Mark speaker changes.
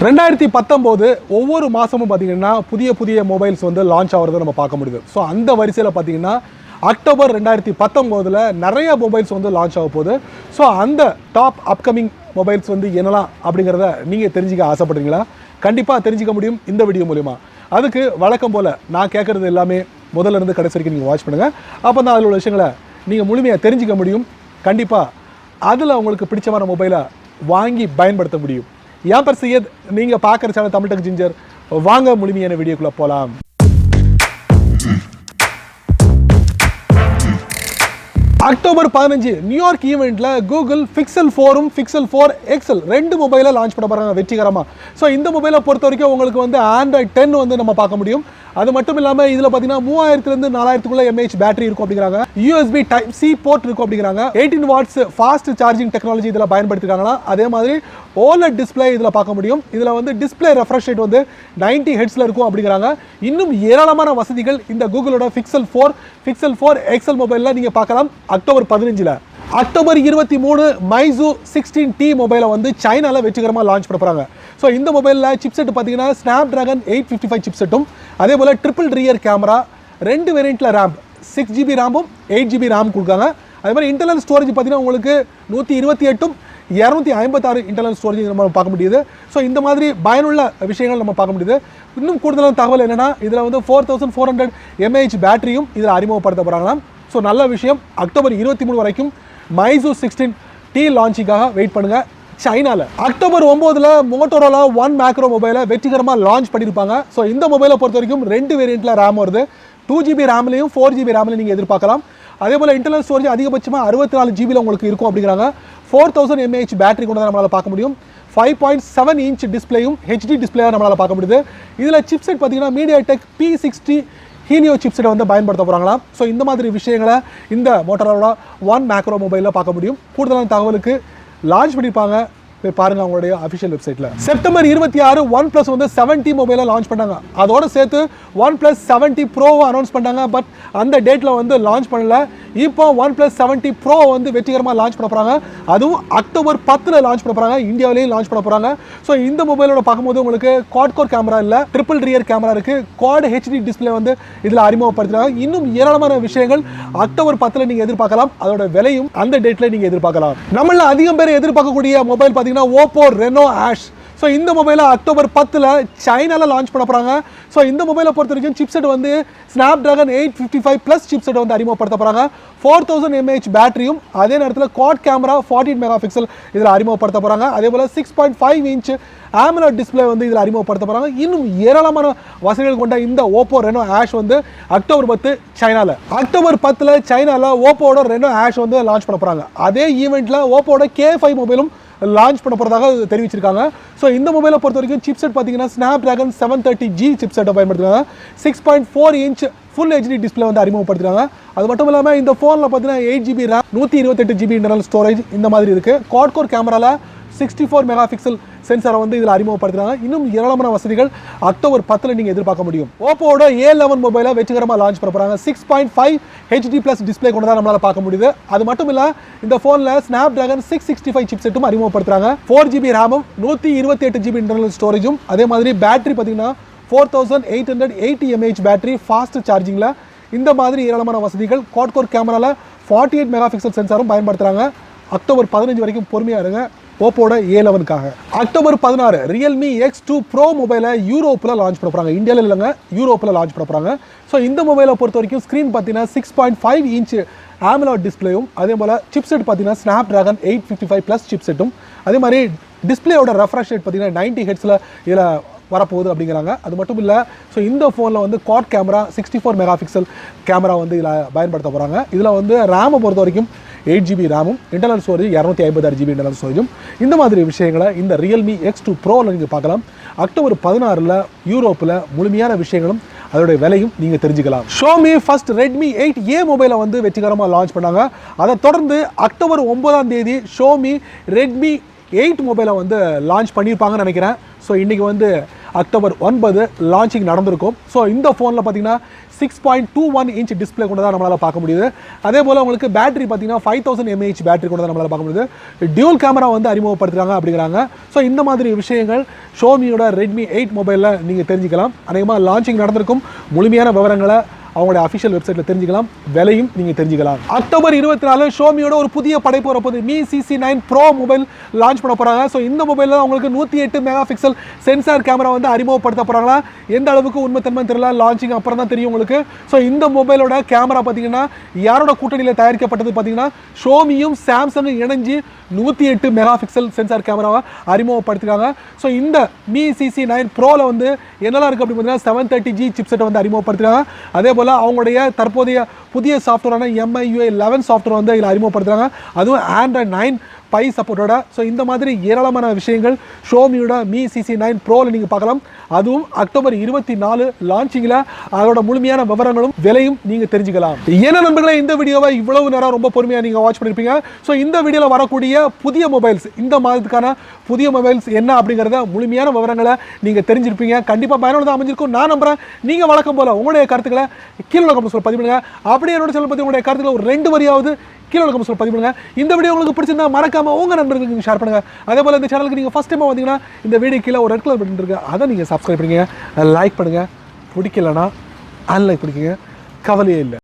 Speaker 1: 2019 ஒவ்வொரு மாதமும் பார்த்தீங்கன்னா புதிய மொபைல்ஸ் வந்து லான்ச் ஆகிறத நம்ம பார்க்க முடியுது. ஸோ அந்த வரிசையில் பார்த்தீங்கன்னா அக்டோபர் 2019 நிறைய மொபைல்ஸ் வந்து லான்ச் ஆக போகுது. ஸோ அந்த டாப் அப்கமிங் மொபைல்ஸ் வந்து என்னலாம் அப்படிங்கிறத நீங்கள் தெரிஞ்சுக்க ஆசைப்படுறீங்களா? கண்டிப்பாக தெரிஞ்சிக்க முடியும் இந்த வீடியோ மூலிமா. அதுக்கு வழக்கம் போல் நான் கேட்குறது எல்லாமே முதல்ல இருந்து கடைசி வரைக்கும் நீங்கள் வாட்ச் பண்ணுங்கள். அப்போ தான் அதில் உள்ள விஷயங்களை நீங்கள் முழுமையாக தெரிஞ்சிக்க முடியும். கண்டிப்பாக அதில் உங்களுக்கு பிடிச்சமான மொபைலை வாங்கி பயன்படுத்த முடியும். என் பேர் சையத், நீங்கள் பார்க்குற சேனல் தமிழ் டெக் ஜிஞ்சர். வாங்க முழுமையான வீடியோக்குள்ளே போகலாம். அக்டோபர் 15 நியூயார்க் ஈவெண்ட்டில் கூகுள் Pixel 4 Pixel 4 XL ரெண்டு மொபைலை லான்ச் பண்ண போகிறாங்க வெற்றிகரமாக. ஸோ இந்த மொபைலை பொறுத்த வரைக்கும் உங்களுக்கு வந்து Android 10 வந்து நம்ம பார்க்க முடியும். அது மட்டும் இல்லாமல் இதில் பார்த்தீங்கன்னா 3000 4000 mAh பேட்டரி இருக்கும் அப்படிங்கிறாங்க. USB Type C போர்ட் இருக்கும் அப்படிங்கிறாங்க. 18 வாட்ஸ் ஃபாஸ்ட் சார்ஜிங் டெக்னாலஜி இதில் பயன்படுத்திருக்காங்களா. அதே மாதிரி OLED டிஸ்பிளே இதில் பார்க்க முடியும். இதில் வந்து டிஸ்பிளே ரெஃப்ரெஷ் ரேட் வந்து 90 ஹெர்ட்ஸில் இருக்கும் அப்படிங்கிறாங்க. இன்னும் ஏராளமான வசதிகள் இந்த கூகுளோட Pixel 4 XL மொபைலில் நீங்கள் பார்க்கலாம். அக்டோபர் 15 அக்டோபர் 23 மைசூ 16T மொபைலை வந்து சைனாவில் வெற்றிகரமாக லான்ச் பண்ண போகிறாங்க. ஸோ இந்த மொபைலில் சிப்செட் பார்த்தீங்கன்னா Snapdragon 855 சிப்செட்டும், அதே போல் ட்ரிபிள் ரியர் கேமரா, 2 வேரியண்ட்டில் ரேம் 6GB ரேமும் 8GB ரேம் கொடுக்காங்க. அதே மாதிரி இன்டர்னல் ஸ்டோரேஜ் பார்த்தீங்கன்னா உங்களுக்கு 128 256 இன்டர்னல் ஸ்டோரேஜ் நம்ம பார்க்க முடியுது. ஸோ இந்த மாதிரி பயனுள்ள விஷயங்கள் நம்ம பார்க்க முடியுது. இன்னும் கூடுதலான தகவல் என்னென்னா இதில் வந்து 4400 mAh பேட்டரியும் இதில் அறிமுகப்படுத்த போகிறாங்களாம். ஸோ நல்ல விஷயம். அக்டோபர் 23 வரைக்கும் மைசூ 16T லான்ச்சிங்காக வெயிட் பண்ணுங்கள் சைனாவில். அக்டோபர் 9 மோட்டோரோலா ஒன் மேக்ரோ மொபைலை வெற்றிகரமாக லான்ச் பண்ணியிருப்பாங்க. ஸோ இந்த மொபைலை பொறுத்த வரைக்கும் 2 வேரியண்ட்டில் ரேம் வருது. 2GB ரேம்லையும் 4GB ரேம்லையும் நீங்கள் எதிர்பார்க்கலாம். அதே போல் இன்டர்னல் ஸ்டோரேஜ் அதிகபட்சமாக 64GB உங்களுக்கு இருக்கும் அப்படிங்கிறாங்க. 4000 mAh பேட்டரி கொண்டு நம்மளால் பார்க்க முடியும். 5.7 இன்ச் டிஸ்பிளேயும் HD டிஸ்பிளேயாக நம்மளால் பார்க்க முடியுது. இதில் சிப்செட் பார்த்தீங்கன்னா MediaTek P60 ஹீலியோ சிப்செட்டை வந்து பயன்படுத்த போகிறாங்களாம். ஸோ இந்த மாதிரி விஷயங்களை இந்த மோட்டோரோலா ஒன் மேக்ரோ மொபைலில் பார்க்க முடியும். கூடுதலான தகவலுக்கு லான்ச் பண்ணியிருப்பாங்க, போய் பாருங்கள் அவங்களுடைய அஃபிஷியல் வெப்சைட்டில். செப்டம்பர் 26 OnePlus வந்து 70 மொபைலை லான்ச் பண்ணாங்க. அதோடு சேர்த்து OnePlus 70 ப்ரோவை அனௌன்ஸ் பண்ணாங்க. பட் அந்த டேட்டில் வந்து லான்ச் பண்ணல. இப்போ OnePlus 70 ப்ரோ வந்து வெற்றிகரமாக லான்ச் பண்ண போகிறாங்க. அதுவும் அக்டோபர் 10 லான்ச் பண்ண போகிறாங்க. இந்தியாவிலேயும் லான்ச் பண்ண போகிறாங்க. ஸோ இந்த மொபைலோட பார்க்கும்போது உங்களுக்கு குவாட் கோர் கேமரா இல்லை, ட்ரிபிள் ரியர் கேமரா இருக்குது. குவாட் HD டிஸ்பிளே வந்து இதில் அறிமுகப்படுத்துகிறாங்க. இன்னும் ஏராளமான விஷயங்கள் அக்டோபர் 10 நீங்கள் எதிர்பார்க்கலாம். அதோட விலையும் அந்த டேட்டில் நீங்கள் எதிர்பார்க்கலாம். நம்மள அதிகம் பேர் எதிர்பார்க்கக்கூடிய மொபைல் பார்த்தீங்கன்னா Oppo Reno Ash. ஸோ இந்த மொபைலை அக்டோபர் 10 சைனாவில் லான்ச் பண்ண போகிறாங்க. ஸோ இந்த மொபைலை பொறுத்த வரைக்கும் சிப்செட் வந்து Snapdragon 855 ப்ளஸ் சிப்செட் வந்து அறிமுகப்படுத்த போகிறாங்க. 4000 mAh பேட்டரியும், அதே நேரத்தில் குவாட் கேமரா 14 மெகாபிக்சல் இதில் அறிமுகப்படுத்த போகிறாங்க. அதே போல் 6.5 இன்ச் AMOLED டிஸ்பிளே வந்து இதில் அறிமுகப்படுத்த போகிறாங்க. இன்னும் ஏராளமான வசதிகள் கொண்ட இந்த Oppo Reno Ash வந்து அக்டோபர் 10 சைனாவில். அக்டோபர் 10 சைனாவில் ஓப்போட Reno Ash வந்து லான்ச் பண்ண போகிறாங்க. அதே ஈவெண்ட்டில் ஓப்போட K5 மொபைலும் லான்ச் பண்ண போகிறதாக தெரிவிச்சிருக்காங்க. ஸோ இந்த மொபைலை பொறுத்த வரைக்கும் சிப்செட் பார்த்தீங்கன்னா Snapdragon 730G சிப்செட்டை பயன்படுத்துகிறாங்க. 6.4 இன்ச் ஃபுல் HD டிஸ்பிளே வந்து அறிமுகப்படுத்துகிறாங்க. அது மட்டும் இல்லாமல் இந்த ஃபோனில் பார்த்தீங்கன்னா 8GB RAM 128GB internal storage இந்த மாதிரி இருக்குது. குவாட் கோர் கேமராவில் 64 மெகாபிக்சல் சென்சாரை வந்து இதில் அறிமுகப்படுத்துகிறாங்க. இன்னும் ஏராளமான வசதிகள் அக்டோபர் 10 நீங்கள் எதிர்பார்க்க முடியும். ஓப்போட A11 மொபைலை வெற்றிகரமாக லான்ச் பண்ண போகிறாங்க. 6.5 HD ப்ளஸ் டிஸ்பிளே கொண்டு தான் நம்மளால் பார்க்க முடியுது. அது மட்டும் இல்லை இந்த ஃபோனில் Snapdragon 665 சிப்செட்டும் அறிமுகப்படுத்துகிறாங்க. 4GB ரேமும் 128GB இன்டர்னல் ஸ்டோரேஜும், அதே மாதிரி பேட்டரி பார்த்தீங்கன்னா 4880 mAh பேட்டரி ஃபாஸ்ட் சார்ஜிங்கில். இந்த மாதிரி ஏராளமான வசதிகள். குவாட் கோர் கேமராவில் 48 மெகாபிக்சல் சென்சாரும் பயன்படுத்துகிறாங்க. அக்டோபர் 15 வரைக்கும் பொறுமையாக இருங்க ஓப்போட A11க்காக. அக்டோபர் 16 Realme X2 Pro மொபைலை யூரோப்பில் லான்ச் பண்ண போகிறாங்க. இந்தியாவில் இல்லைங்க, யூரோப்பில் லான்ச் பண்ண போகிறாங்க. ஸோ இந்த மொபைலை பொறுத்த வரைக்கும் ஸ்க்ரீன் பார்த்தீங்கன்னா 6.5 இன்ச் AMOLED டிஸ்பிளேயும், அதே போல் சிப்செட் பார்த்தீங்கன்னா Snapdragon 855 ப்ளஸ் சிப்செட்டும், அதே மாதிரி டிஸ்பிளேயோட ரெஃப்ரெஷ் ரேட் பார்த்தீங்கன்னா 90 ஹெர்ட்ஸில் இதில் வரப்போகுது அப்படிங்கிறாங்க. அது மட்டும் இல்லை, ஸோ இந்த ஃபோனில் வந்து குவாட் கேமரா 64 மெகாபிக்சல் கேமரா வந்து இதில் பயன்படுத்த போகிறாங்க. இதில் வந்து ரேமை பொறுத்த வரைக்கும் 8GB ரேமும், இன்டர்னல் ஸ்டோரேஜ் 256GB இன்டர்னல் ஸ்டோரேஜும். இந்த மாதிரி விஷயங்களை இந்த Realme X2 Proவில் நீங்கள் பார்க்கலாம். அக்டோபர் 16 யூரோப்பில் முழுமையான விஷயங்களும் அதோடைய விலையும் நீங்கள் தெரிஞ்சுக்கலாம். ஷோமி ஃபர்ஸ்ட் Redmi 8A மொபைலை வந்து வெற்றிகரமாக லான்ச் பண்ணாங்க. அதை தொடர்ந்து அக்டோபர் 9 ஷோமி Redmi 8 மொபைலை வந்து லான்ச் பண்ணியிருப்பாங்கன்னு நினைக்கிறேன். ஸோ இன்றைக்கி வந்து அக்டோபர் 9 லான்ச்சிங் நடந்திருக்கும். ஸோ இந்த ஃபோனில் பார்த்தீங்கன்னா 6.21 இன்ச் டிஸ்பிளே கொண்டு தான் நம்மளால் பார்க்க முடியுது. அதே போல் உங்களுக்கு பேட்டரி பார்த்தீங்கன்னா 5000 mAh பேட்டரி கொண்டு தான் நம்மளால் பார்க்க முடியுது. டியூல் கேமரா வந்து அறிமுகப்படுத்துகிறாங்க அப்படிங்கிறாங்க. ஸோ இந்த மாதிரி விஷயங்கள் ஷோமியோட ரெட்மி 8 மொபைலில் நீங்கள் தெரிஞ்சுக்கலாம். அநேகமாக லான்ச்சிங் நடந்திருக்கும். முழுமையான விவரங்களை அவங்களுடைய அஃபிஷியல் வெப்சைட்டில் தெரிஞ்சுக்கலாம். விலையும் நீங்கள் தெரிஞ்சுக்கலாம். அக்டோபர் 24 ஷோமியோட ஒரு புதிய படைப்பு வரப்போகுது. Mi CC9 Pro mobile launch பண்ண போகிறாங்க. ஸோ இந்த மொபைலில் அவங்களுக்கு 108 மெகா பிக்சல் சென்சார் கேமரா வந்து அறிமுகப்படுத்த போகிறாங்களா? எந்த அளவுக்கு உண்மைத்தன்மை தெரியல, லான்ச்சிங் அப்புறம் தான் தெரியும் உங்களுக்கு. ஸோ இந்த மொபைலோட கேமரா பார்த்தீங்கன்னா யாரோட கூட்டணியில் தயாரிக்கப்பட்டது பார்த்தீங்கன்னா ஷோமியும் சாம்சங்கும் இணைஞ்சு 108 மெகா பிக்சல் சென்சார் கேமராவை அறிமுகப்படுத்திருக்காங்க. ஸோ இந்த Mi CC9 Proவில் வந்து என்னெல்லாம் இருக்குது அப்படின்னு பார்த்தீங்கன்னா 730G சிப்செட்டை வந்து அறிமுகப்படுத்திருக்காங்க. அதே போல் அவங்களுடைய தற்போதைய புதிய சாஃப்ட்வேரான MIUI 11 சாஃப்ட்வேர் வந்து இதில் அறிமுகப்படுத்துகிறாங்க. அதுவும் Android 9 பை சப்போர்ட்டோட. ஸோ இந்த மாதிரி ஏராளமான விஷயங்கள் ஷோமியோட Mi CC9 Proவில் நீங்கள் பார்க்கலாம். அதுவும் அக்டோபர் 24 லான்ச்சிங்கில் அதோட முழுமையான விவரங்களும் விலையும் நீங்கள் தெரிஞ்சுக்கலாம். என்ன நண்பர்களே, இந்த வீடியோவை இவ்வளவு நேரம் ரொம்ப பொறுமையாக நீங்கள் வாட்ச் பண்ணியிருப்பீங்க. ஸோ இந்த வீடியோவில் வரக்கூடிய புதிய மொபைல்ஸ், இந்த மாதத்துக்கான புதிய மொபைல்ஸ் என்ன அப்படிங்கிறத முழுமையான விவரங்களை நீங்கள் தெரிஞ்சிருப்பீங்க. கண்டிப்பாக பயனுள்ளதாக அமைஞ்சிருக்கும் நான் நம்புகிறேன். நீங்கள் வழக்கம் போல் உங்களுடைய கருத்துக்களை கீழே கமெண்ட்ஸில் பதிவு பண்ணுங்கள். அப்படியே என்னோட சேனல் பற்றி உங்களுடைய கருத்துக்களை ஒரு 2 வரியாவது கீழே கமெண்ட்ஸில் பதிவு பண்ணுங்கள். இந்த வீடியோ உங்களுக்கு பிடிச்சிருந்தா மறக்காம உங்கள் நண்பர்களுக்கு நீங்கள் ஷேர் பண்ணுங்கள். அதே போல் இந்த சேனலுக்கு நீங்கள் ஃபஸ்ட் டைமாக வந்தீங்கன்னா இந்த வீடியோ கீழே ஒரு ரெட் கலர் பட்டன் இருக்குது, அதை நீங்கள் சப்ஸ்கிரைப் பண்ணுங்கள், லைக் பண்ணுங்கள். பிடிக்கலன்னா அன்லைக் பண்ணிக்கங்க, கவலையே இல்லை.